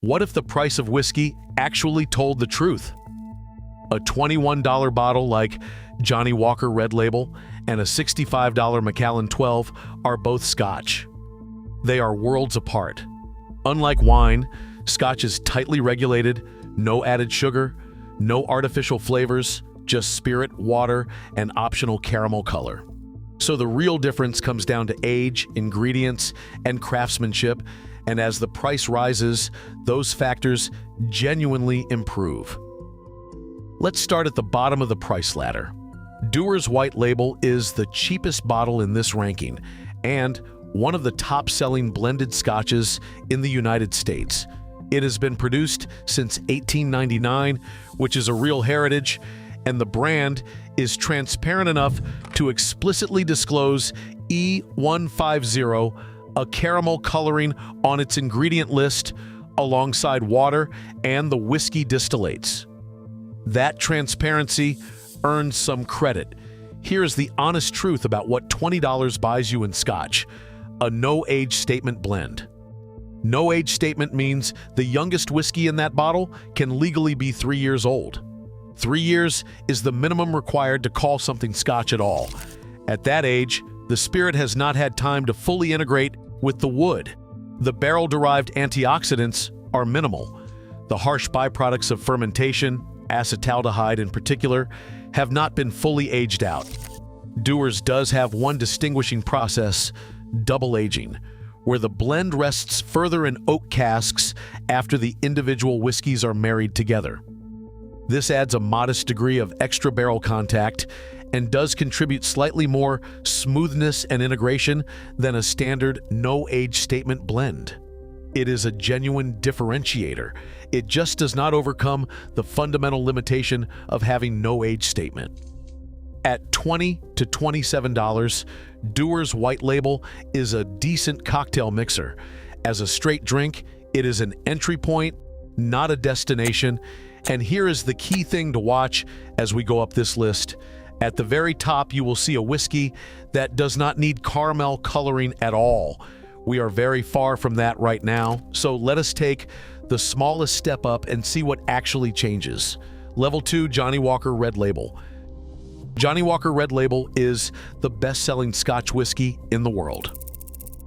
What if the price of whiskey actually told the truth? A $21 bottle like Johnnie Walker Red Label and a $65 Macallan 12 are both Scotch. They are worlds apart. Unlike wine, Scotch is tightly regulated, no added sugar, no artificial flavors, just spirit, water, and optional caramel color. So the real difference comes down to age, ingredients, and craftsmanship, and as the price rises, those factors genuinely improve. Let's start at the bottom of the price ladder. Dewar's White Label is the cheapest bottle in this ranking and one of the top-selling blended scotches in the United States. It has been produced since 1899, which is a real heritage, and the brand is transparent enough to explicitly disclose E150, a caramel coloring on its ingredient list, alongside water and the whiskey distillates. That transparency earns some credit. Here's the honest truth about what $20 buys you in Scotch: a no-age statement blend. No-age statement means the youngest whiskey in that bottle can legally be 3 years old. 3 years is the minimum required to call something Scotch at all. At that age, the spirit has not had time to fully integrate with the wood. The barrel-derived antioxidants are minimal. The harsh byproducts of fermentation, acetaldehyde in particular, have not been fully aged out. Dewar's does have one distinguishing process: double aging, where the blend rests further in oak casks after the individual whiskeys are married together. This adds a modest degree of extra barrel contact and does contribute slightly more smoothness and integration than a standard no-age statement blend. It is a genuine differentiator. It just does not overcome the fundamental limitation of having no age statement. At $20 to $27, Dewar's White Label is a decent cocktail mixer. As a straight drink, it is an entry point, not a destination. And here is the key thing to watch as we go up this list. At the very top, you will see a whiskey that does not need caramel coloring at all. We are very far from that right now, so let us take the smallest step up and see what actually changes. Level 2, Johnnie Walker Red Label. Johnnie Walker Red Label is the best-selling Scotch whiskey in the world.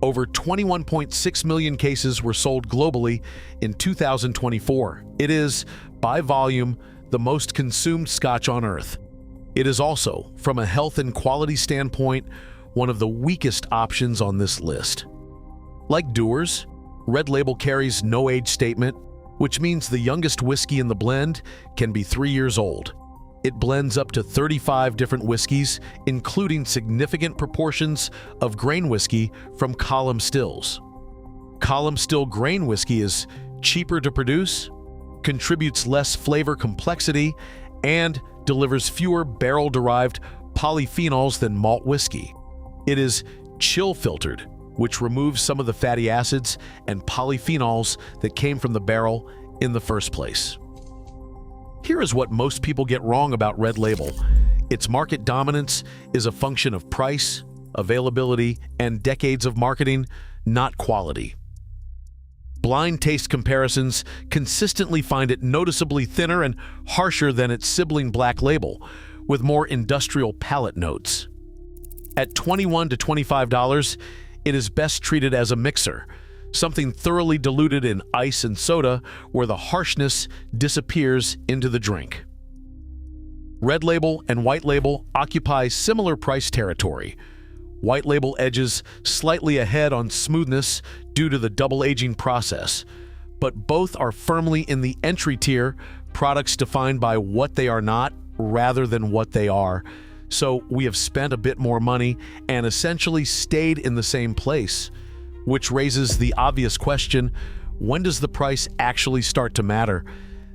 Over 21.6 million cases were sold globally in 2024. It is, by volume, the most consumed Scotch on Earth. It is also, from a health and quality standpoint, one of the weakest options on this list. Like Dewar's, Red Label carries no age statement, which means the youngest whiskey in the blend can be 3 years old. It blends up to 35 different whiskeys, including significant proportions of grain whiskey from column stills. Column still grain whiskey is cheaper to produce, contributes less flavor complexity, and delivers fewer barrel-derived polyphenols than malt whiskey. It is chill-filtered, which removes some of the fatty acids and polyphenols that came from the barrel in the first place. Here is what most people get wrong about Red Label. Its market dominance is a function of price, availability, and decades of marketing, not quality. Blind taste comparisons consistently find it noticeably thinner and harsher than its sibling Black Label, with more industrial palate notes. At $21 to $25, it is best treated as a mixer, something thoroughly diluted in ice and soda where the harshness disappears into the drink. Red Label and White Label occupy similar price territory. White Label edges slightly ahead on smoothness due to the double aging process, but both are firmly in the entry tier, products defined by what they are not rather than what they are. So we have spent a bit more money and essentially stayed in the same place, which raises the obvious question: when does the price actually start to matter?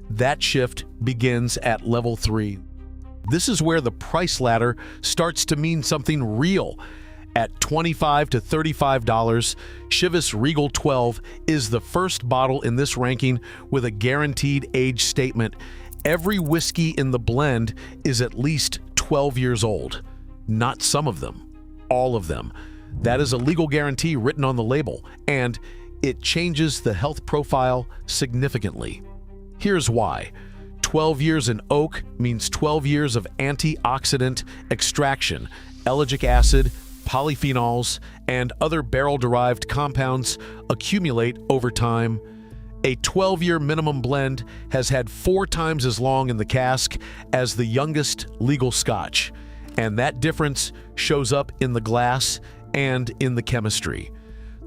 That shift begins at level 3. This is where the price ladder starts to mean something real. At $25 to $35, Chivas Regal 12 is the first bottle in this ranking with a guaranteed age statement. Every whiskey in the blend is at least 12 years old. Not some of them, all of them. That is a legal guarantee written on the label. And it changes the health profile significantly. Here's why. 12 years in oak means 12 years of antioxidant extraction, ellagic acid, polyphenols, and other barrel-derived compounds accumulate over time. A 12-year minimum blend has had 4 times as long in the cask as the youngest legal Scotch, and that difference shows up in the glass and in the chemistry.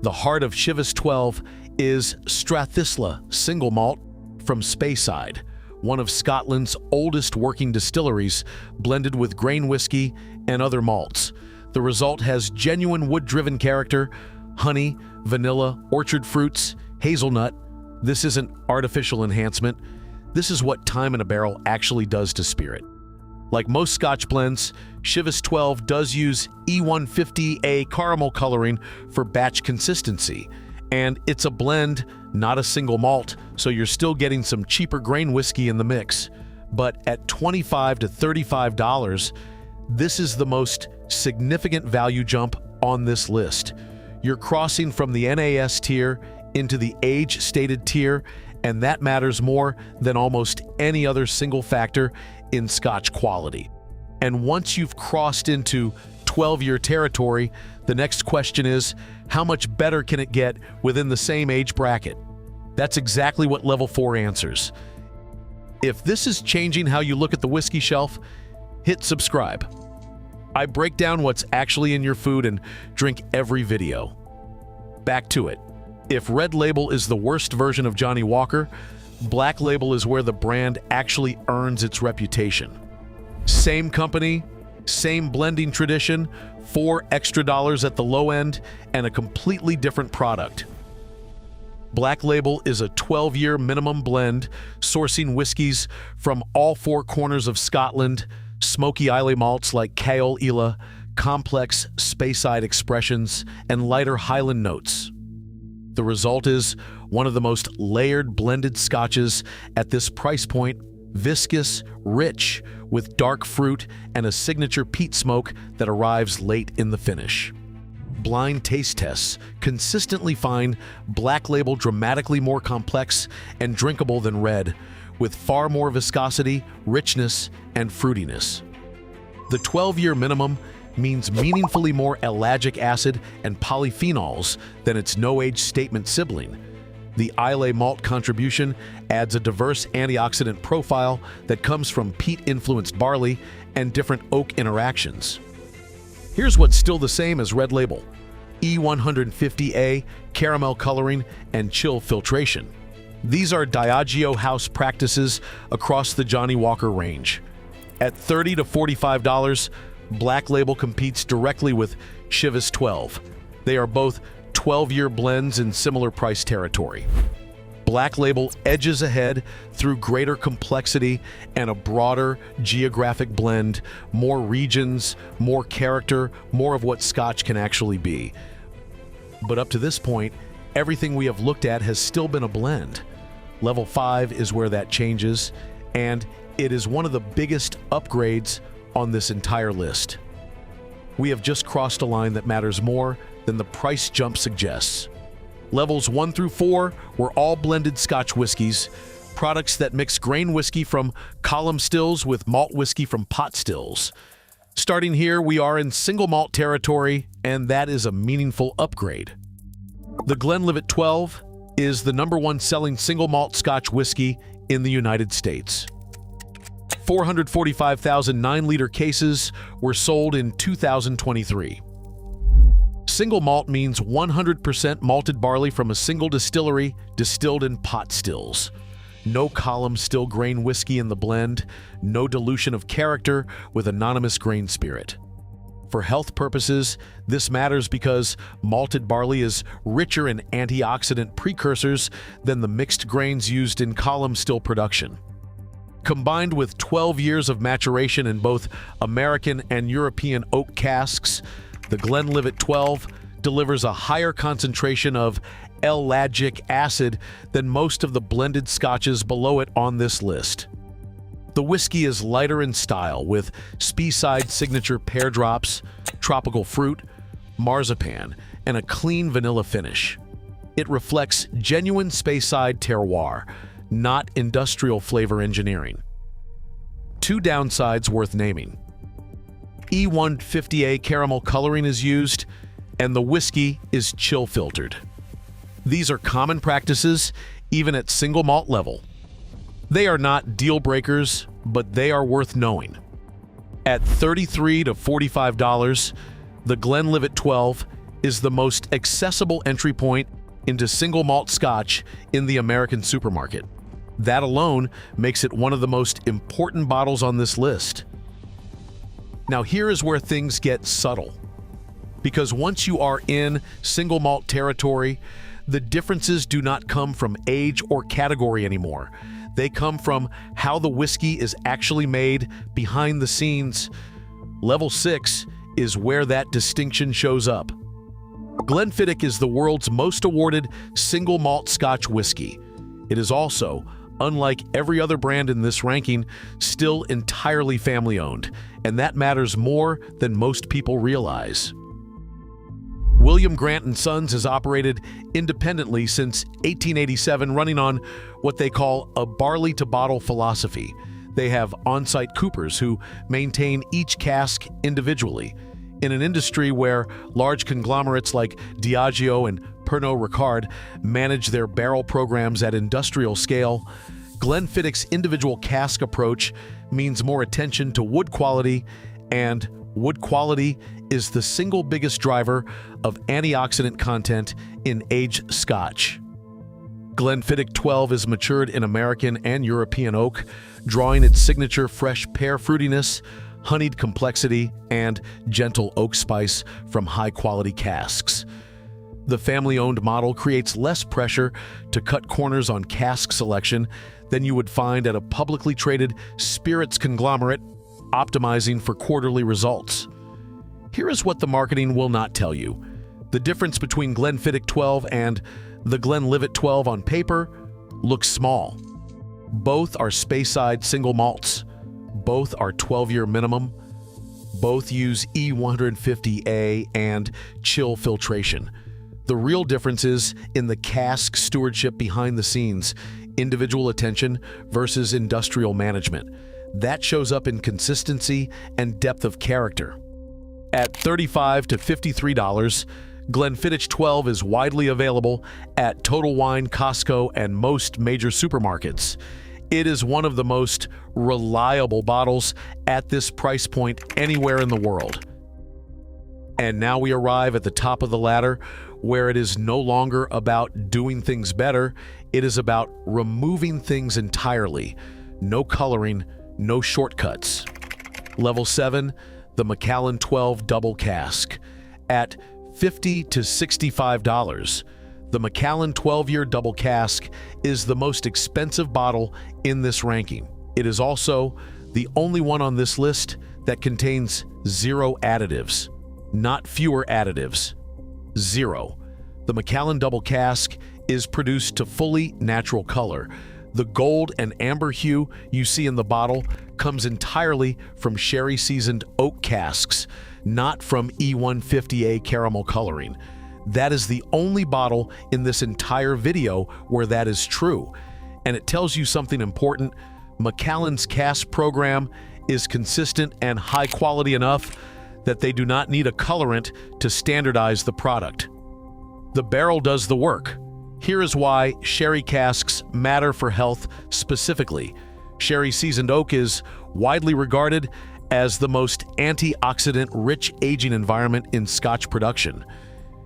The heart of Chivas 12 is Strathisla single malt from Speyside, one of Scotland's oldest working distilleries, blended with grain whiskey and other malts. The result has genuine wood-driven character, honey, vanilla, orchard fruits, hazelnut. This isn't artificial enhancement. This is what time in a barrel actually does to spirit. Like most Scotch blends, Chivas 12 does use E150A caramel coloring for batch consistency, and it's a blend, not a single malt, so you're still getting some cheaper grain whiskey in the mix. But at $25 to $35, this is the most significant value jump on this list. You're crossing from the NAS tier into the age-stated tier, and that matters more than almost any other single factor in Scotch quality. And once you've crossed into 12-year territory, the next question is, how much better can it get within the same age bracket? That's exactly what Level 4 answers. If this is changing how you look at the whiskey shelf, hit subscribe. I break down what's actually in your food and drink every video. Back to it. If Red Label is the worst version of Johnnie Walker, Black Label is where the brand actually earns its reputation. Same company, same blending tradition, $4 extra at the low end, and a completely different product. Black Label is a 12-year minimum blend, sourcing whiskies from all 4 corners of Scotland, smoky Islay malts like Caol Ila, complex Speyside expressions, and lighter Highland notes. The result is one of the most layered blended Scotches at this price point, viscous, rich, with dark fruit and a signature peat smoke that arrives late in the finish. Blind taste tests consistently find Black Label dramatically more complex and drinkable than Red, with far more viscosity, richness, and fruitiness. The 12-year minimum means meaningfully more ellagic acid and polyphenols than its no-age statement sibling. The Islay malt contribution adds a diverse antioxidant profile that comes from peat-influenced barley and different oak interactions. Here's what's still the same as Red Label: E150A, caramel coloring, and chill filtration. These are Diageo house practices across the Johnnie Walker range. At $30 to $45, Black Label competes directly with Chivas 12. They are both 12-year blends in similar price territory. Black Label edges ahead through greater complexity and a broader geographic blend, more regions, more character, more of what Scotch can actually be. But up to this point, everything we have looked at has still been a blend. Level 5 is where that changes, and it is one of the biggest upgrades on this entire list. We have just crossed a line that matters more than the price jump suggests. Levels 1 through 4 were all blended Scotch whiskies, products that mix grain whiskey from column stills with malt whiskey from pot stills. Starting here, we are in single malt territory, and that is a meaningful upgrade. The Glenlivet 12 is the #1 selling single malt Scotch whiskey in the United States. 445,000 9-liter cases were sold in 2023. Single malt means 100% malted barley from a single distillery distilled in pot stills. No column still grain whiskey in the blend, no dilution of character with anonymous grain spirit. For health purposes, this matters because malted barley is richer in antioxidant precursors than the mixed grains used in column still production. Combined with 12 years of maturation in both American and European oak casks, the Glenlivet 12 delivers a higher concentration of ellagic acid than most of the blended Scotches below it on this list. The whiskey is lighter in style, with Speyside signature pear drops, tropical fruit, marzipan, and a clean vanilla finish. It reflects genuine Speyside terroir, not industrial flavor engineering. Two downsides worth naming. E150A caramel coloring is used, and the whiskey is chill filtered. These are common practices, even at single malt level. They are not deal breakers, but they are worth knowing. At $33 to $45, the Glenlivet 12 is the most accessible entry point into single malt Scotch in the American supermarket. That alone makes it one of the most important bottles on this list. Now here is where things get subtle. Because once you are in single malt territory, the differences do not come from age or category anymore. They come from how the whiskey is actually made behind the scenes. Level 6 is where that distinction shows up. Glenfiddich is the world's most awarded single malt Scotch whiskey. It is also, unlike every other brand in this ranking, still entirely family-owned, and that matters more than most people realize. William Grant & Sons has operated independently since 1887, running on what they call a barley-to-bottle philosophy. They have on-site coopers who maintain each cask individually. In an industry where large conglomerates like Diageo and Pernod Ricard manage their barrel programs at industrial scale, Glenfiddich's individual cask approach means more attention to wood quality, and wood quality is the single biggest driver of antioxidant content in aged Scotch. Glenfiddich 12 is matured in American and European oak, drawing its signature fresh pear fruitiness, honeyed complexity, and gentle oak spice from high-quality casks. The family-owned model creates less pressure to cut corners on cask selection than you would find at a publicly traded spirits conglomerate optimizing for quarterly results. Here is what the marketing will not tell you. The difference between Glenfiddich 12 and the Glenlivet 12 on paper looks small. Both are Speyside single malts. Both are 12-year minimum. Both use E150A and chill filtration. The real difference is in the cask stewardship behind the scenes, individual attention versus industrial management. That shows up in consistency and depth of character. At $35 to $53, Glenfiddich 12 is widely available at Total Wine, Costco, and most major supermarkets. It is one of the most reliable bottles at this price point anywhere in the world. And now we arrive at the top of the ladder, where it is no longer about doing things better, it is about removing things entirely. No coloring, no shortcuts. Level 7, the Macallan 12 Double Cask. At $50 to $65, the Macallan 12-year Double Cask is the most expensive bottle in this ranking. It is also the only one on this list that contains 0 additives. Not fewer additives. 0. The Macallan Double Cask is produced to fully natural color. The gold and amber hue you see in the bottle comes entirely from sherry-seasoned oak casks, not from E150A caramel coloring. That is the only bottle in this entire video where that is true. And it tells you something important. Macallan's cask program is consistent and high quality enough that they do not need a colorant to standardize the product. The barrel does the work. Here is why sherry casks matter for health specifically. Sherry-seasoned oak is widely regarded as the most antioxidant-rich aging environment in Scotch production.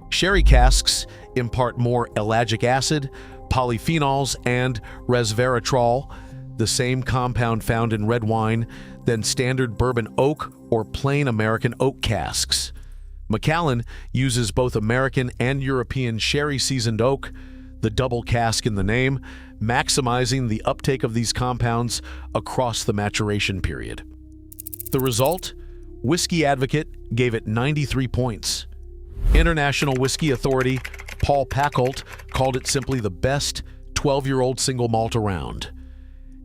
Sherry casks impart more ellagic acid, polyphenols, and resveratrol, the same compound found in red wine, than standard bourbon oak or plain American oak casks. Macallan uses both American and European sherry-seasoned oak, the double cask in the name, maximizing the uptake of these compounds across the maturation period. The result? Whiskey Advocate gave it 93 points. International Whiskey Authority Paul Pacult called it simply the best 12-year-old single malt around.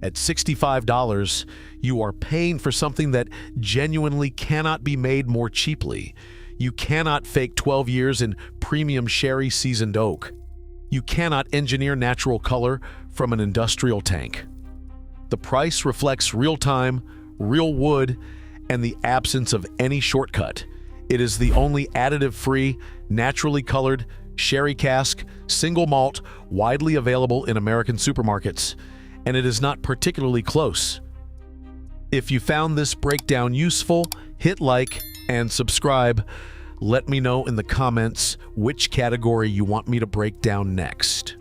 At $65, you are paying for something that genuinely cannot be made more cheaply. You cannot fake 12 years in premium sherry-seasoned oak. You cannot engineer natural color from an industrial tank. The price reflects real time, real wood, and the absence of any shortcut. It is the only additive-free, naturally colored sherry cask, single malt, widely available in American supermarkets, and it is not particularly close. If you found this breakdown useful, hit like and subscribe. Let me know in the comments which category you want me to break down next.